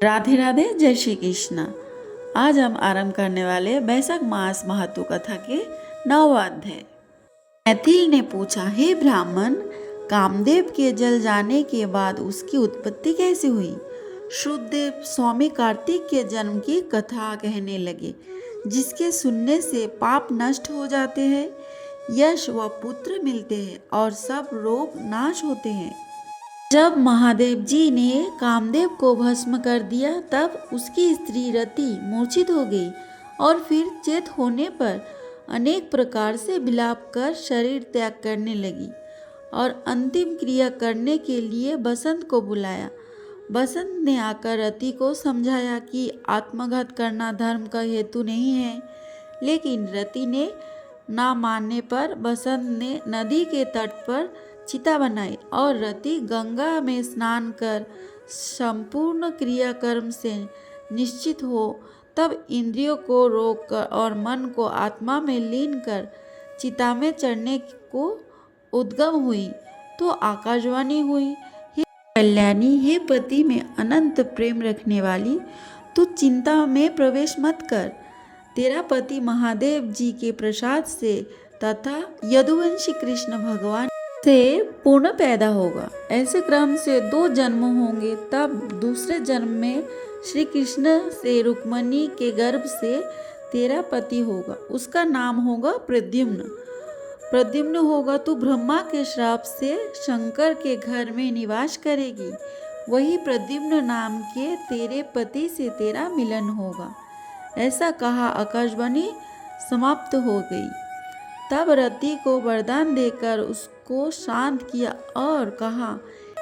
राधे राधे, जय श्री कृष्ण। आज हम आरंभ करने वाले वैशाख मास महात्व कथा के 9वां अध्याय। मैथिल ने पूछा, हे ब्राह्मण, कामदेव के जल जाने के बाद उसकी उत्पत्ति कैसे हुई? शुद्धदेव स्वामी कार्तिक के जन्म की कथा कहने लगे, जिसके सुनने से पाप नष्ट हो जाते हैं, यश व पुत्र मिलते हैं और सब रोग नाश होते हैं। जब महादेव जी ने कामदेव को भस्म कर दिया, तब उसकी स्त्री रति मूर्छित हो गई और फिर चेत होने पर अनेक प्रकार से विलाप कर शरीर त्याग करने लगी और अंतिम क्रिया करने के लिए बसंत को बुलाया। बसंत ने आकर रति को समझाया कि आत्मघात करना धर्म का हेतु नहीं है, लेकिन रति ने ना मानने पर बसंत ने नदी के तट पर चिता बनाई और रति गंगा में स्नान कर संपूर्ण क्रियाकर्म से निश्चित हो, तब इंद्रियों को रोक कर और मन को आत्मा में लीन कर चिता में चढ़ने को उद्गम हुई तो आकाशवाणी हुई, हे कल्याणी, हे पति में अनंत प्रेम रखने वाली, तू चिंता में प्रवेश मत कर। तेरा पति महादेव जी के प्रसाद से तथा यदुवंशी कृष्ण भगवान से पूर्ण पैदा होगा। ऐसे क्रम से 2 जन्म होंगे, तब दूसरे जन्म में श्री कृष्ण से रुक्मणी के गर्भ से तेरा पति होगा। उसका नाम होगा प्रद्युम्न। प्रद्युम्न होगा तो ब्रह्मा के श्राप से शंकर के घर में निवास करेगी। वही प्रद्युम्न नाम के तेरे पति से तेरा मिलन होगा। ऐसा कहा आकाशवाणी समाप्त हो गई। तब रति को वरदान देकर उसको शांत किया और कहा,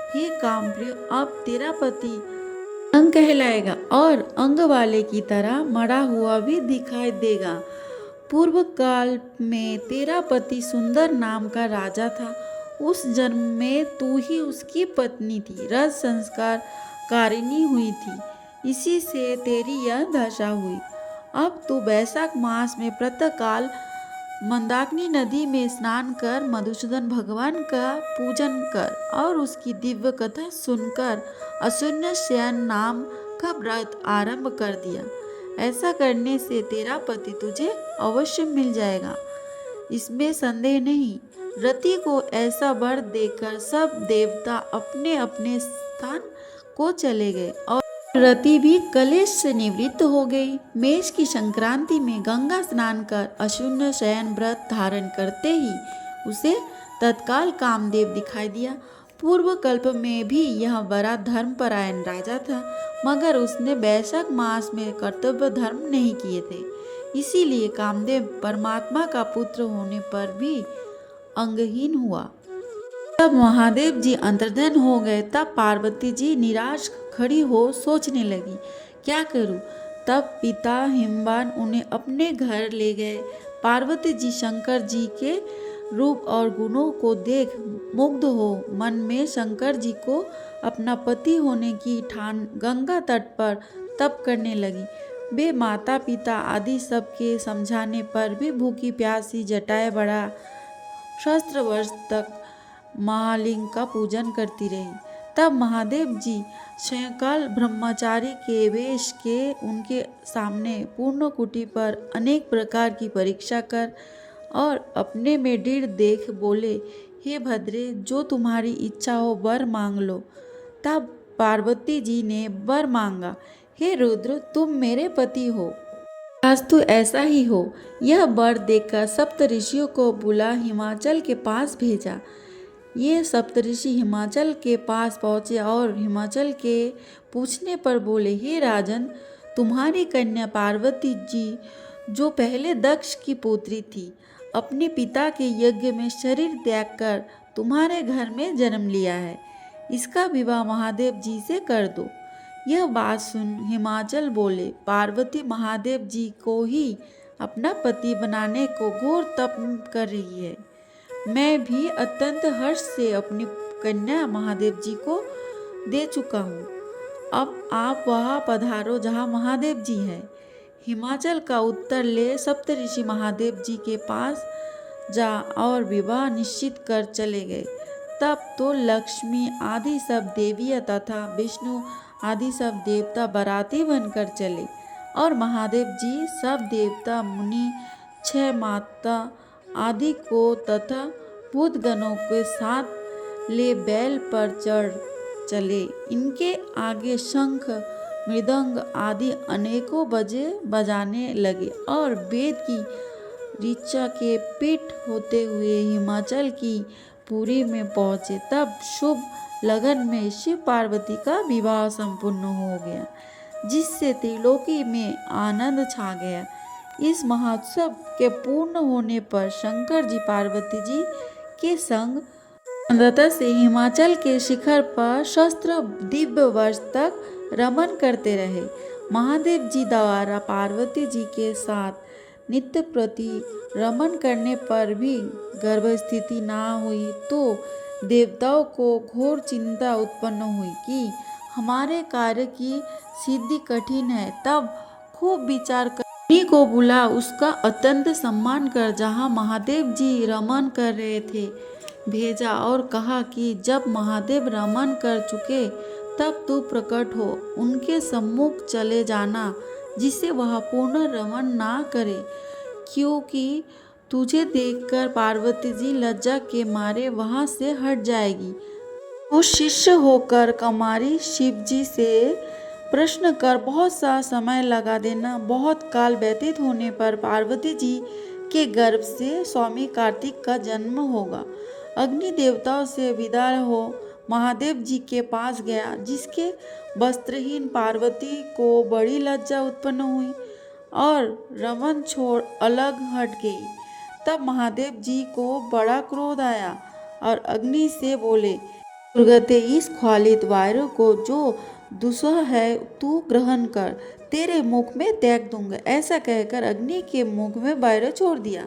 हे कामप्रिय, अब तेरा पति अंग कहलाएगा और अंग वाले की तरह मरा हुआ भी दिखाई देगा। पूर्व काल में तेरा पति सुंदर नाम का राजा था। उस जन्म में तू ही उसकी पत्नी थी, रज संस्कार कारिणी हुई थी, इसी से तेरी यह दशा हुई। अब तू वैशाख मास में प्रातःकाल मंदाकिनी नदी में स्नान कर मधुसूदन भगवान का पूजन कर और उसकी दिव्य कथा सुनकर अशून्य शयन नाम का व्रत आरंभ कर दिया। ऐसा करने से तेरा पति तुझे अवश्य मिल जाएगा, इसमें संदेह नहीं। रति को ऐसा वर देकर सब देवता अपने अपने स्थान को चले गए और रति भी कलेश से निवृत्त हो गई। मेष की संक्रांति में गंगा स्नान कर अशून्य शयन व्रत धारण करते ही उसे तत्काल कामदेव दिखाई दिया। पूर्व कल्प में भी यह बड़ा धर्मपरायण राजा था, मगर उसने वैशाख मास में कर्तव्य धर्म नहीं किए थे, इसीलिए कामदेव परमात्मा का पुत्र होने पर भी अंगहीन हुआ। जब महादेव जी अंतर्धान हो गए, तब पार्वती जी निराश खड़ी हो सोचने लगी, क्या करूं? तब पिता हिमवान उन्हें अपने घर ले गए। पार्वती जी शंकर जी के रूप और गुणों को देख मुग्ध हो मन में शंकर जी को अपना पति होने की ठान गंगा तट पर तप करने लगी। वे माता पिता आदि सबके समझाने पर भी भूखी प्यासी जटाए बड़ा सहस्त्र वर्ष तक महालिंग का पूजन करती रही। तब महादेव जी सायंकाल ब्रह्मचारी के वेश के उनके सामने पूर्ण कुटी पर अनेक प्रकार की परीक्षा कर और अपने में दृढ़ देख बोले, हे भद्रे, जो तुम्हारी इच्छा हो वर मांग लो। तब पार्वती जी ने वर मांगा, हे रुद्र, तुम मेरे पति हो, अस्तु ऐसा ही हो। यह वर देकर सप्त ऋषियों को बुला हिमाचल के पास भेजा। ये सप्तऋषि हिमाचल के पास पहुँचे और हिमाचल के पूछने पर बोले, हे राजन, तुम्हारी कन्या पार्वती जी, जो पहले दक्ष की पुत्री थी, अपने पिता के यज्ञ में शरीर त्याग कर तुम्हारे घर में जन्म लिया है। इसका विवाह महादेव जी से कर दो। यह बात सुन हिमाचल बोले, पार्वती महादेव जी को ही अपना पति बनाने को घोर तप कर रही है। मैं भी अत्यंत हर्ष से अपनी कन्या महादेव जी को दे चुका हूँ। अब आप वहाँ पधारो जहाँ महादेव जी हैं। हिमाचल का उत्तर ले सप्तऋषि महादेव जी के पास जा और विवाह निश्चित कर चले गए। तब तो लक्ष्मी आदि सब देवियाँ तथा विष्णु आदि सब देवता बाराती बनकर चले और महादेव जी सब देवता मुनि 6 माता आदि को तथा भूतगणों के साथ ले बैल पर चढ़ चले। इनके आगे शंख मृदंग आदि अनेकों बजाने लगे और वेद की ऋचा के पीठ होते हुए हिमाचल की पुरी में पहुँचे। तब शुभ लगन में शिव पार्वती का विवाह संपूर्ण हो गया, जिससे त्रिलोकी में आनंद छा गया। इस महोत्सव के पूर्ण होने पर शंकर जी पार्वती जी के संग अंततः से हिमाचल के शिखर पर शस्त्र दिव्य वर्ष तक रमन करते रहे। महादेव जी द्वारा पार्वती जी के साथ नित्य प्रति रमन करने पर भी गर्भस्थिति ना हुई तो देवताओं को घोर चिंता उत्पन्न हुई कि हमारे कार्य की सिद्धि कठिन है। तब खूब विचार कर अग्नि को बुला उसका अत्यंत सम्मान कर जहाँ महादेव जी रमन कर रहे थे भेजा और कहा कि जब महादेव रमन कर चुके तब तू प्रकट हो उनके सम्मुख चले जाना, जिससे वह पूर्ण रमन ना करे, क्योंकि तुझे देखकर पार्वती जी लज्जा के मारे वहां से हट जाएगी। तू शिष्य होकर कमारी शिव जी से प्रश्न कर बहुत सा समय लगा देना। बहुत काल व्यतीत होने पर पार्वती जी के गर्भ से स्वामी कार्तिक का जन्म होगा। अग्नि देवताओं से विदा हो महादेव जी के पास गया, जिसके वस्त्रहीन पार्वती को बड़ी लज्जा उत्पन्न हुई और रमन छोड़ अलग हट गई। तब महादेव जी को बड़ा क्रोध आया और अग्नि से बोले, दुर्गते इस ख्वालित वायु को जो दुस्सह है तू ग्रहण कर, तेरे मुख में त्याग दूंगा। ऐसा कहकर अग्नि के मुख में वायु छोड़ दिया।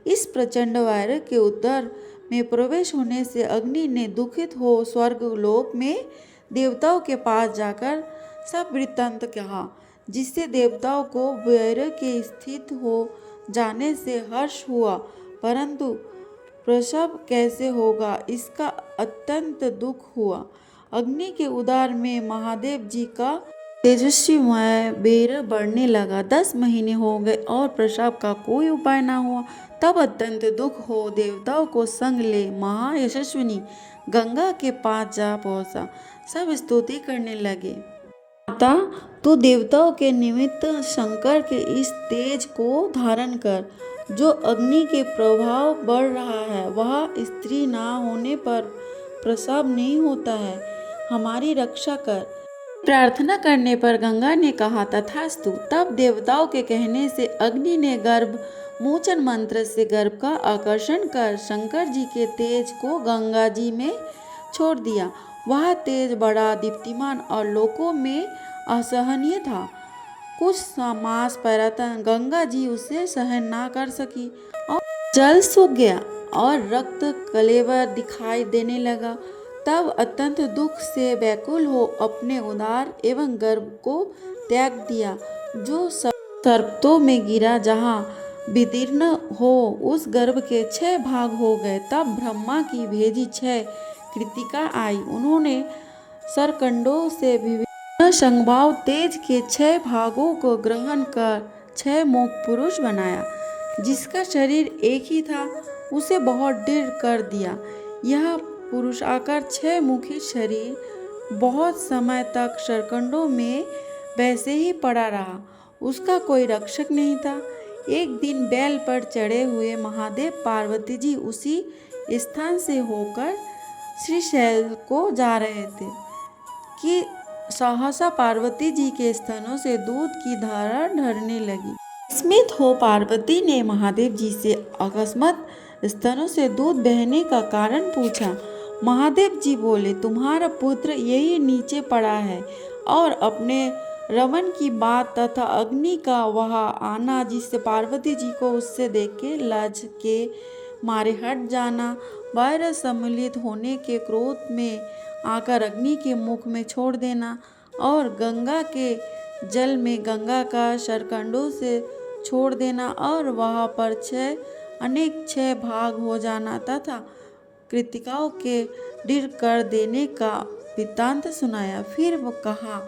इस प्रचंड वायु के उदर में प्रवेश होने से अग्नि ने दुखित हो स्वर्ग लोक में देवताओं के पास जाकर सब वृत्तांत कहा, जिससे देवताओं को वायु के स्थित हो जाने से हर्ष हुआ, परंतु प्रसव कैसे होगा इसका अत्यंत दुख हुआ। अग्नि के उदर में महादेव जी का तेजस्वीमय वीर्य बढ़ने लगा। 10 महीने हो गए और प्रसव का कोई उपाय न हुआ। तब अत्यंत दुख हो देवताओं को संग ले महायशस्विनी गंगा के पास जा पहुंचा। सब स्तुति करने लगे, माता तू देवताओं के निमित्त शंकर के इस तेज को धारण कर, जो अग्नि के प्रभाव बढ़ रहा है। वह स्त्री ना होने पर प्रसव नहीं होता है, हमारी रक्षा कर। प्रार्थना करने पर गंगा ने कहा तथास्तु। तब देवताओं के कहने से अग्नि ने गर्भ मोचन मंत्र से गर्भ का आकर्षण कर शंकर जी के तेज को गंगा जी में छोड़ दिया। वह तेज बड़ा दीप्तिमान और लोकों में असहनीय था। कुछ मास पर्यंत गंगा जी उसे सहन ना कर सकी और जल सूख गया और रक्त कलेवर दिखाई देने लगा। तब अत्यंत दुख से व्याकुल हो अपने उदर एवं गर्भ को त्याग दिया, जो सर्पतों में गिरा। जहाँ विदीर्ण हो उस गर्भ के 6 भाग हो गए। तब ब्रह्मा की भेजी 6 कृतिका आई। उन्होंने सरकंडों से विभिन्न संभाव तेज के 6 भागों को ग्रहण कर 6 मुख पुरुष बनाया। जिसका शरीर एक ही था उसे बहुत दृढ़ कर दिया। यह पुरुष आकर 6 मुखी शरीर बहुत समय तक सरकंडों में वैसे ही पड़ा रहा। उसका कोई रक्षक नहीं था। एक दिन बैल पर चढ़े हुए महादेव पार्वती जी उसी स्थान से होकर श्रीशैल को जा रहे थे कि सहसा पार्वती जी के स्तनों से दूध की धारा ढरने लगी। स्मित हो पार्वती ने महादेव जी से अकस्मात स्तनों से दूध बहने का कारण पूछा। महादेव जी बोले, तुम्हारा पुत्र यही नीचे पड़ा है और अपने रमन की बात तथा अग्नि का वह आना, जिससे पार्वती जी को उससे देख के लज के मारे हट जाना, वायरस सम्मिलित होने के क्रोध में आकर अग्नि के मुख में छोड़ देना और गंगा के जल में गंगा का सरकंडों से छोड़ देना और वहाँ पर 6 भाग हो जाना तथा कृतिकाओं के दृढ़ कर देने का वृत्तांत सुनाया। फिर वो कहा,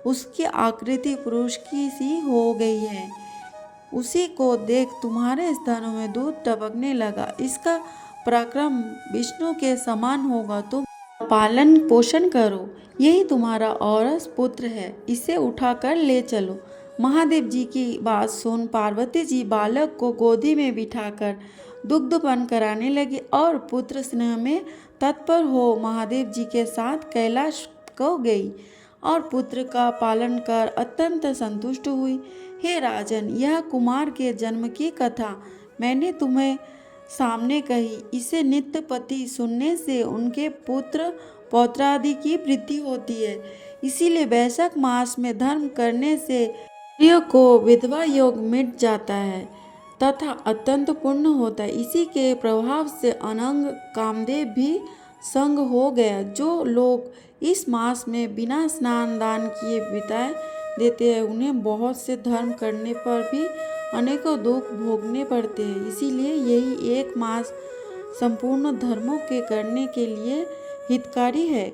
उसकी आकृति पुरुष की सी हो गई है, उसी को देख तुम्हारे स्तनों में दूध टपकने लगा। इसका पराक्रम विष्णु के समान होगा, तुम पालन पोषण करो, यही तुम्हारा औरस पुत्र है, इसे उठाकर ले चलो। महादेव जी की बात सुन पार्वती जी बालक को गोदी में बिठाकर दुग्धपान कराने लगी और पुत्र स्नेह में तत्पर हो महादेव जी के साथ कैलाश को गई और पुत्र का पालन कर अत्यंत संतुष्ट हुई। हे राजन, यह कुमार के जन्म की कथा मैंने तुम्हें सामने कही। इसे नित्य पति सुनने से उनके पुत्र पौत्रादि की वृद्धि होती है। इसीलिए वैशाख मास में धर्म करने से स्त्रियों को विधवा योग मिट जाता है तथा अत्यंत पुण्य होता है। इसी के प्रभाव से अनंग कामदेव भी संग हो गया। जो लोग इस मास में बिना स्नान दान किए बिता देते हैं, उन्हें बहुत से धर्म करने पर भी अनेकों दुख भोगने पड़ते हैं। इसीलिए यही एक मास संपूर्ण धर्मों के करने के लिए हितकारी है।